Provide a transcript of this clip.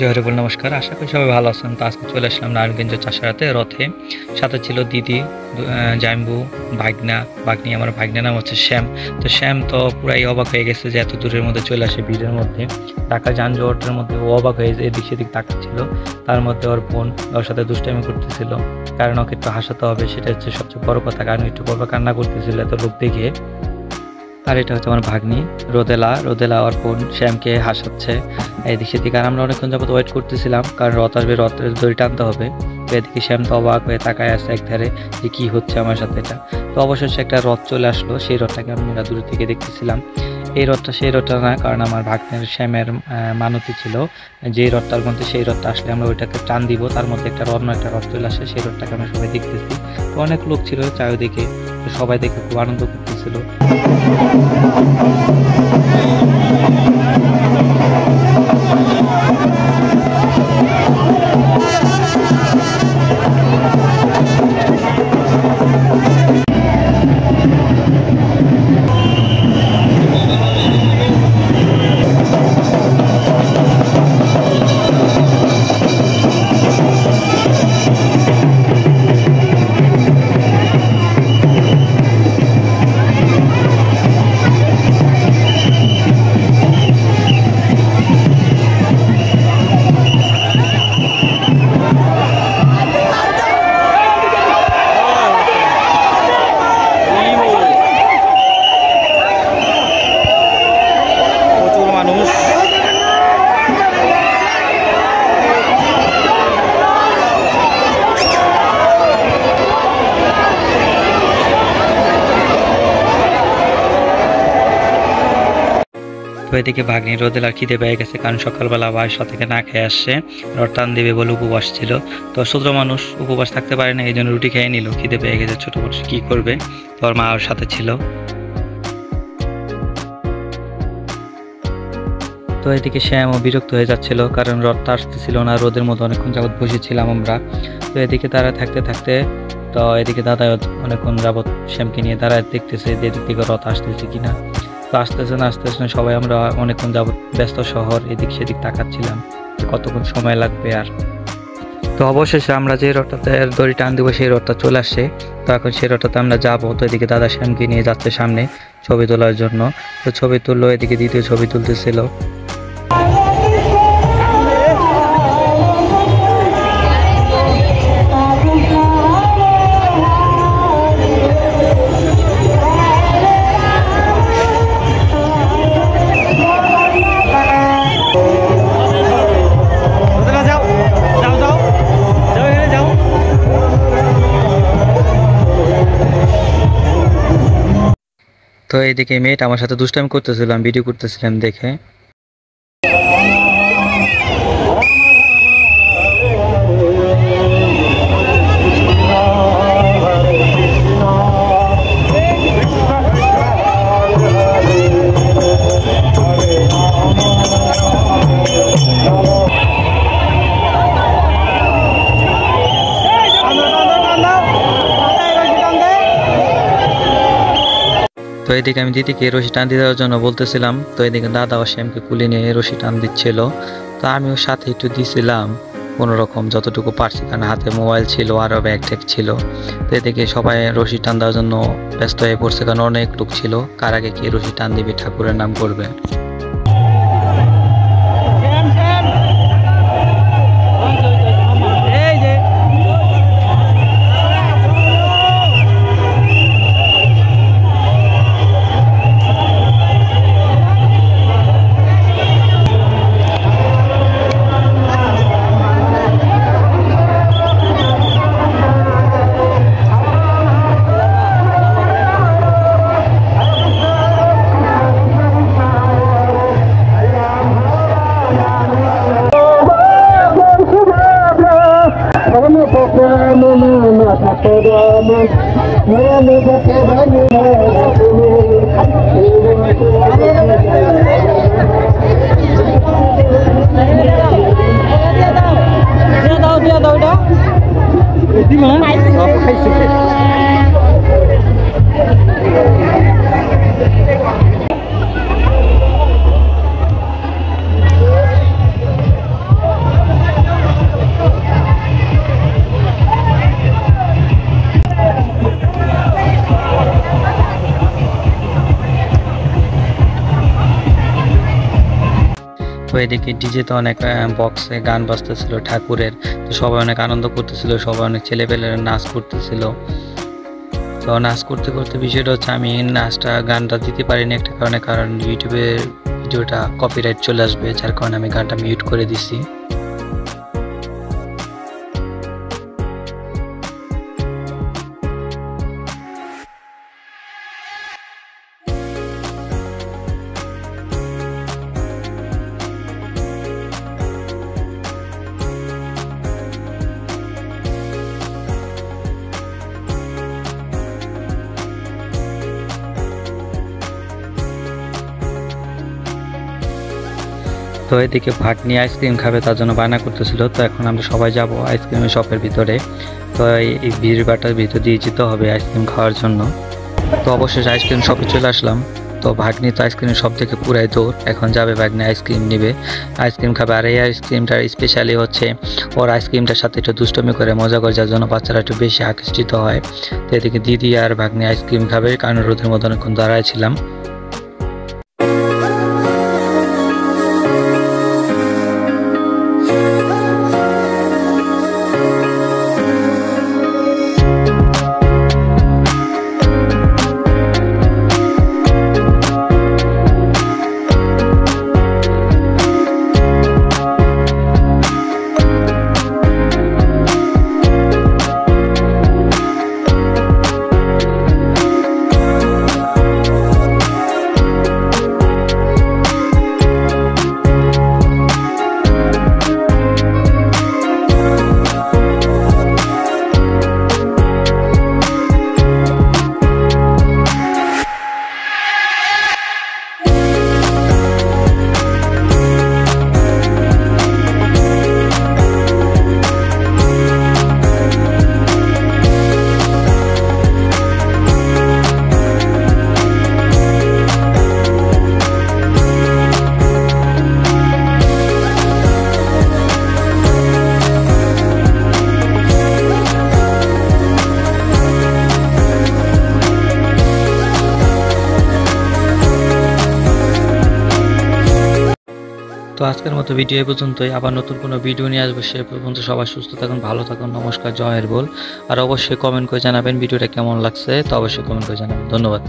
জয় হরি বল। নমস্কার, আশা করি সবাই ভালো আছেন। তো আজকে চলে আসলাম নারায়ণগঞ্জ চাষারাতে রথে। সাথে ছিল দিদি, জাম্বু, ভাগ্নি। আমার ভাগ্নের নাম হচ্ছে শ্যাম। তো শ্যাম তো পুরাই অবাক হয়ে গেছে যে এত দূরের মধ্যে চলে আসে, ভিড়ের মধ্যে, ঢাকা যানজটের মধ্যে। ও অবাক হয়ে এদিক সেদিক তাকাচ্ছিল। তার মধ্যে ওর বোন ওর সাথে দুষ্টামি করতেছিল, কারণ ওকে একটু হাসাতে হবে, সেটা হচ্ছে সবচেয়ে বড় কথা। কারণ একটু বড় কান্না করতেছিল এত লোক দেখে। আর এটা হচ্ছে আমার ভাগ্নি রোদেলা ওর বোন শ্যামকে হাসাচ্ছে এদিক সেদিক। আর আমরা অনেকক্ষণ যাবত ওয়েট করতেছিলাম, কারণ রথ আসবে, রথের দড়ি টানতে হবে। তো এদিকে শ্যাম তো অবাক হয়ে তাকায় আছে একধারে যে কি হচ্ছে আমার সাথে এটা। তো অবশেষে একটা রথ চলে আসলো, সেই রথটাকে আমরা দূর থেকে দেখতেছিলাম। এই রথটা সেই রথটা না, কারণ আমার ভাগ্নের শ্যামের মানতি ছিল যে রথটার মধ্যে সেই রথটা আসলে আমরা ওইটাকে টান দিব, তার মধ্যে একটা রথ চলে আসে, সেই রথটাকে আমরা সবাই দেখতেছি। তো অনেক লোক ছিল চারিদিকে, তো সবাই দেখে খুব আনন্দ করতেছিল। তো এদিকে ভাগ্নি রোদেলার খিদে পেয়ে গেছে, কারণ সকালবেলা বাসা থেকে না খেয়ে আসছে, রথ টান দিবে বলে উপবাস ছিল। তো ছোট মানুষ উপবাস থাকতে পারে না, এই জন্য রুটি খেয়ে নিল। খিদে পেয়ে গেছে, ছোট মানুষ কি করবে। তো ওর মা ওর সাথে ছিল। তো এদিকে শ্যামও বিরক্ত হয়ে যাচ্ছিল, কারণ রথটা আসতেছিল না, রোদের মতো অনেকক্ষণ যাবত বসেছিলাম আমরা। তো এদিকে তারা থাকতে থাকতে, তো এদিকে দাদা অনেকক্ষণ যাবত শ্যামকে নিয়ে দাঁড়ায় দেখতেছে যে এদিক থেকে রথ আসতেছে কিনা। তো আসতেছে না সবাই আমরা অনেকক্ষণ যাবত ব্যস্ত শহর এদিক সেদিক তাকাচ্ছিলাম কতক্ষণ সময় লাগবে। আর তো অবশেষে আমরা যে রথটাতে দড়ি টান দিব সেই রথটা চলে আসছে। তো এখন সেই রথটাতে আমরা যাবো। তো এদিকে দাদা শ্যামকে নিয়ে যাচ্ছে সামনে ছবি তোলার জন্য। তো ছবি তুললো, এদিকে দ্বিতীয় ছবি তুলতেছিল। তো এইদিকে মেয়েটা আমার সাথে দুষ্টামি করতেছিলাম, ভিডিও করতেছিলাম দেখে। তো এদিকে আমি দিদিকে রশি টান দিয়ে দেওয়ার জন্য বলতেছিলাম। তো এদিকে দাদা ও শ্যামকে কুলে নিয়ে রশি টান দিচ্ছিল। তো আমিও সাথে একটু দিছিলাম কোনো রকম যতটুকু পারছি, কারণ হাতে মোবাইল ছিল, আরও ব্যাগ ট্যাগ ছিল। তো এদিকে সবাই রশি টান দেওয়ার জন্য ব্যস্ত হয়ে পড়ছে, কারণ অনেক লোক ছিল, কার আগে কে রশি টান দিবে, ঠাকুরের নাম করবে। তো এদিকে ডিজেতে অনেক বক্সে গান বাজতেছিল ঠাকুরের, তো সবাই অনেক আনন্দ করতেছিল, সবাই অনেক ছেলেপেলেরা নাচ করতেছিল। তো নাচ করতে করতে বিষয়টা হচ্ছে আমি নাচটা গানটা দিতে পারিনি একটা কারণে, কারণ ইউটিউবে ভিডিওটা কপিরাইট চলে আসবে, যার কারণে আমি গানটা মিউট করে দিছি। তো এদিকে ভাগ্নি আইসক্রিম খাবে, তার জন্য বায়না করতেছিল। তো এখন আমরা সবাই যাব আইসক্রিমের শপের ভিতরে। তো এই ভিড় বাটার ভিতর দিয়ে যেতে হবে আইসক্রিম খাওয়ার জন্য। তো অবশ্যই আইসক্রিম শপে চলে আসলাম। তো ভাগ্নি তো আইসক্রিমের শপ থেকে পুরাই দৌড়, এখন যাবে ভাগ্নি আইসক্রিম নেবে, আইসক্রিম খাবে। আর এই আইসক্রিমটার স্পেশালি হচ্ছে ওর আইসক্রিমটার সাথে একটু দুষ্টমি করে মজা করে, যার জন্য বাচ্চারা একটু বেশি আকর্ষিত হয়। তো এদিকে দিদি আর ভাগ্নি আইসক্রিম খাবে, কারণ রোদের মধ্যে অনেকক্ষণ দাঁড়ায় ছিলাম। তো আজকের মতো ভিডিও এই পর্যন্তই, আবার নতুন কোনো ভিডিও নিয়ে আসবো। সে পর্যন্ত সবাই সুস্থ থাকুন, ভালো থাকুন, নমস্কার, জয়ের বল। আর অবশ্যই কমেন্ট করে জানাবেন ভিডিওটা কেমন লাগছে, তো অবশ্যই কমেন্ট করে জানাবেন। ধন্যবাদ।